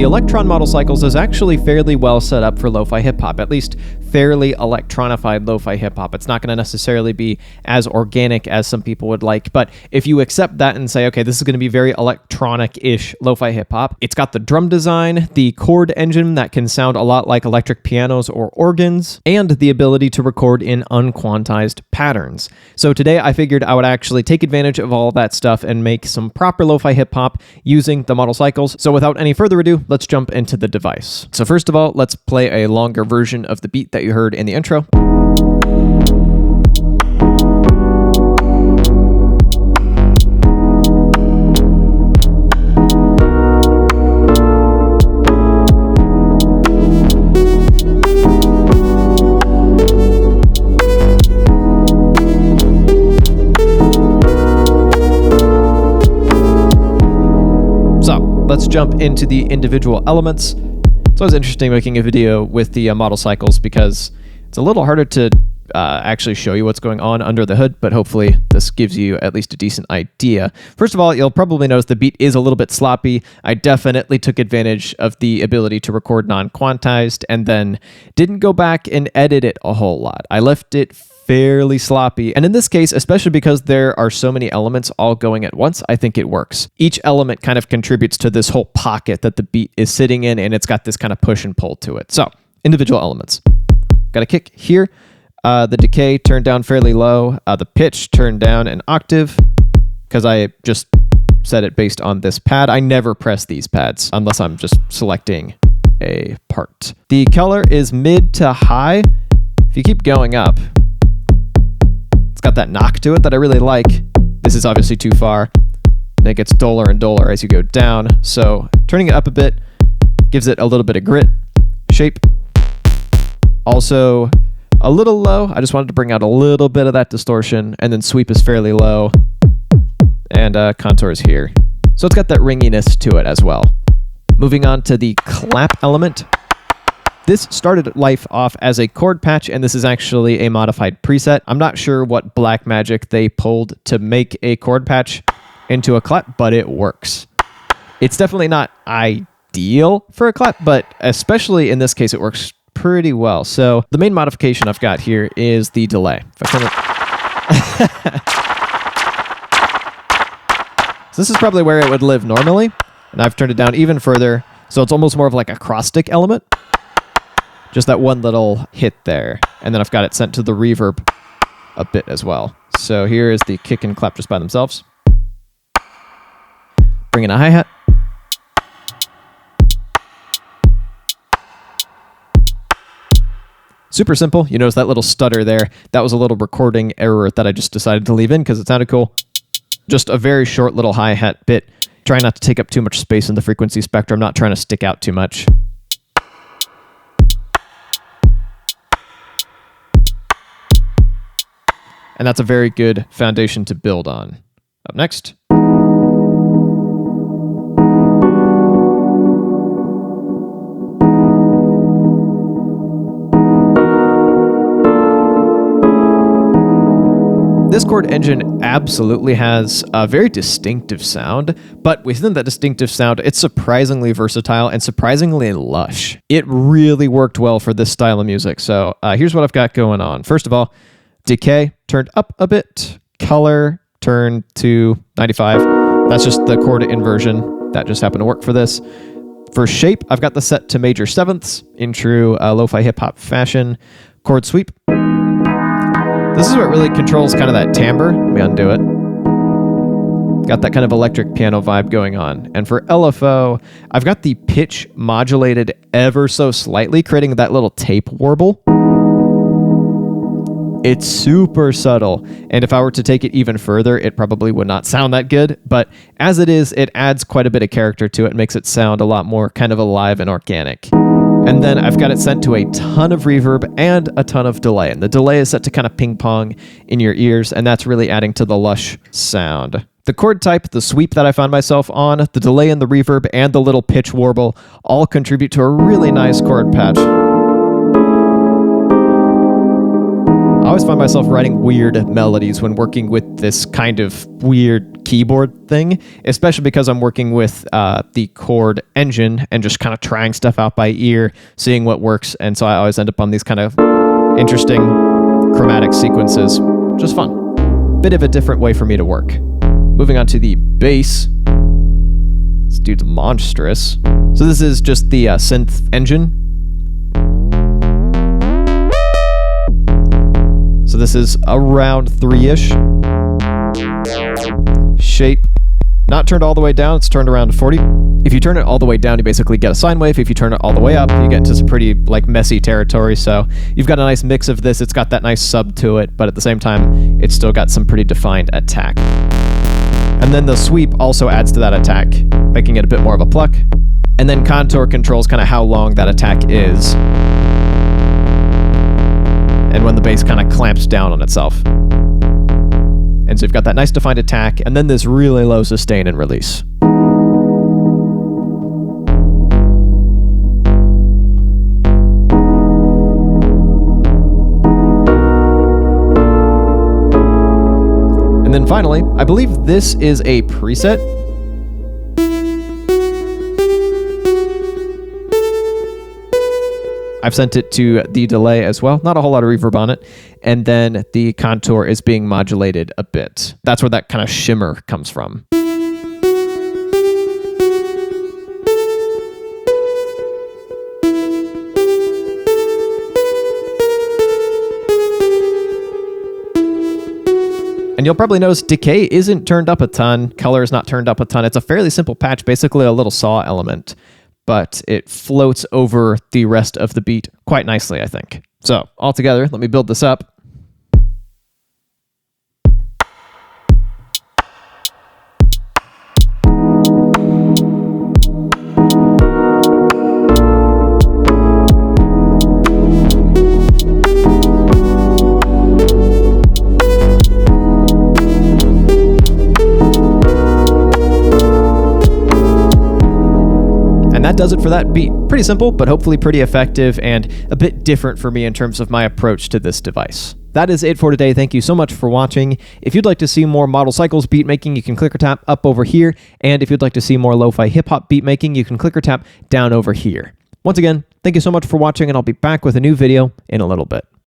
the Elektron Model Cycles is actually fairly well set up for lo-fi hip-hop, at least fairly electronified lo-fi hip-hop. It's not going to necessarily be as organic as some people would like, but if you accept that and say, okay, this is going to be very electronic-ish lo-fi hip-hop, it's got the drum design, the chord engine that can sound a lot like electric pianos or organs, and the ability to record in unquantized patterns. So today I figured I would actually take advantage of all that stuff and make some proper lo-fi hip-hop using the Model Cycles. So without any further ado, let's jump into the device. So first of all, let's play a longer version of the beat that you heard in the intro. Let's jump into the individual elements. It's always interesting making a video with the Model Cycles because it's a little harder to actually show you what's going on under the hood, but hopefully this gives you at least a decent idea. First of all, you'll probably notice the beat is a little bit sloppy. I definitely took advantage of the ability to record non-quantized and then didn't go back and edit it a whole lot. I left it fairly sloppy. And in this case, especially because there are so many elements all going at once, I think it works. Each element kind of contributes to this whole pocket that the beat is sitting in, and it's got this kind of push and pull to it. So, individual elements. Got a kick here. The decay turned down fairly low. The pitch turned down an octave because I just set it based on this pad. I never press these pads unless I'm just selecting a part. The color is mid to high. If you keep going up, it's got that knock to it that I really like. This is obviously too far. And it gets duller and duller as you go down. So turning it up a bit gives it a little bit of grit. Shape. Also a little low. I just wanted to bring out a little bit of that distortion. And then sweep is fairly low. And contour is here. So it's got that ringiness to it as well. Moving on to the clap element. This started life off as a chord patch, and this is actually a modified preset. I'm not sure what black magic they pulled to make a chord patch into a clap, but it works. It's definitely not ideal for a clap, but especially in this case, it works pretty well. So the main modification I've got here is the delay. If I turn it... So this is probably where it would live normally, and I've turned it down even further, so it's almost more of like a cross-stick element. Just that one little hit there. And then I've got it sent to the reverb a bit as well. So here is the kick and clap just by themselves. Bring in a hi-hat. Super simple. You notice that little stutter there. That was a little recording error that I just decided to leave in because it sounded cool. Just a very short little hi-hat bit. Try not to take up too much space in the frequency spectrum. Not trying to stick out too much. And that's a very good foundation to build on. Up next. This chord engine absolutely has a very distinctive sound, but within that distinctive sound, it's surprisingly versatile and surprisingly lush. It really worked well for this style of music. So here's what I've got going on. First of all, decay turned up a bit, color turned to 95. That's just the chord inversion. That just happened to work for this. For shape, I've got the set to major sevenths in true lo-fi hip-hop fashion. Chord sweep. This is what really controls kind of that timbre. Let me undo it. Got that kind of electric piano vibe going on. And for LFO, I've got the pitch modulated ever so slightly, creating that little tape warble. It's super subtle, and if I were to take it even further, it probably would not sound that good, but as it is, it adds quite a bit of character to it and makes it sound a lot more kind of alive and organic. And then I've got it sent to a ton of reverb and a ton of delay, and the delay is set to kind of ping pong in your ears, and that's really adding to the lush sound. The chord type, the sweep that I found myself on, the delay and the reverb, and the little pitch warble all contribute to a really nice chord patch. I always find myself writing weird melodies when working with this kind of weird keyboard thing, especially because I'm working with the chord engine and just kind of trying stuff out by ear, seeing what works. And so I always end up on these kind of interesting chromatic sequences, which is fun. Bit of a different way for me to work. Moving on to the bass. This dude's monstrous. So this is just the synth engine. So this is around 3-ish. Shape, not turned all the way down, it's turned around to 40. If you turn it all the way down, you basically get a sine wave. If you turn it all the way up, you get into some pretty like messy territory. So you've got a nice mix of this. It's got that nice sub to it, but at the same time, it's still got some pretty defined attack. And then the sweep also adds to that attack, making it a bit more of a pluck. And then contour controls kind of how long that attack is, and when the bass kind of clamps down on itself. And so you've got that nice defined attack, and then this really low sustain and release. And then finally, I believe this is a preset. I've sent it to the delay as well. Not a whole lot of reverb on it. And then the contour is being modulated a bit. That's where that kind of shimmer comes from. And you'll probably notice decay isn't turned up a ton. Color is not turned up a ton. It's a fairly simple patch, basically a little saw element, but it floats over the rest of the beat quite nicely, I think. So altogether, let me build this up. And that does it for that beat. Pretty simple, but hopefully pretty effective and a bit different for me in terms of my approach to this device. That is it for today. Thank you so much for watching. If you'd like to see more Model Cycles beat making, you can click or tap up over here. And if you'd like to see more lo-fi hip-hop beat making, you can click or tap down over here. Once again, thank you so much for watching, and I'll be back with a new video in a little bit.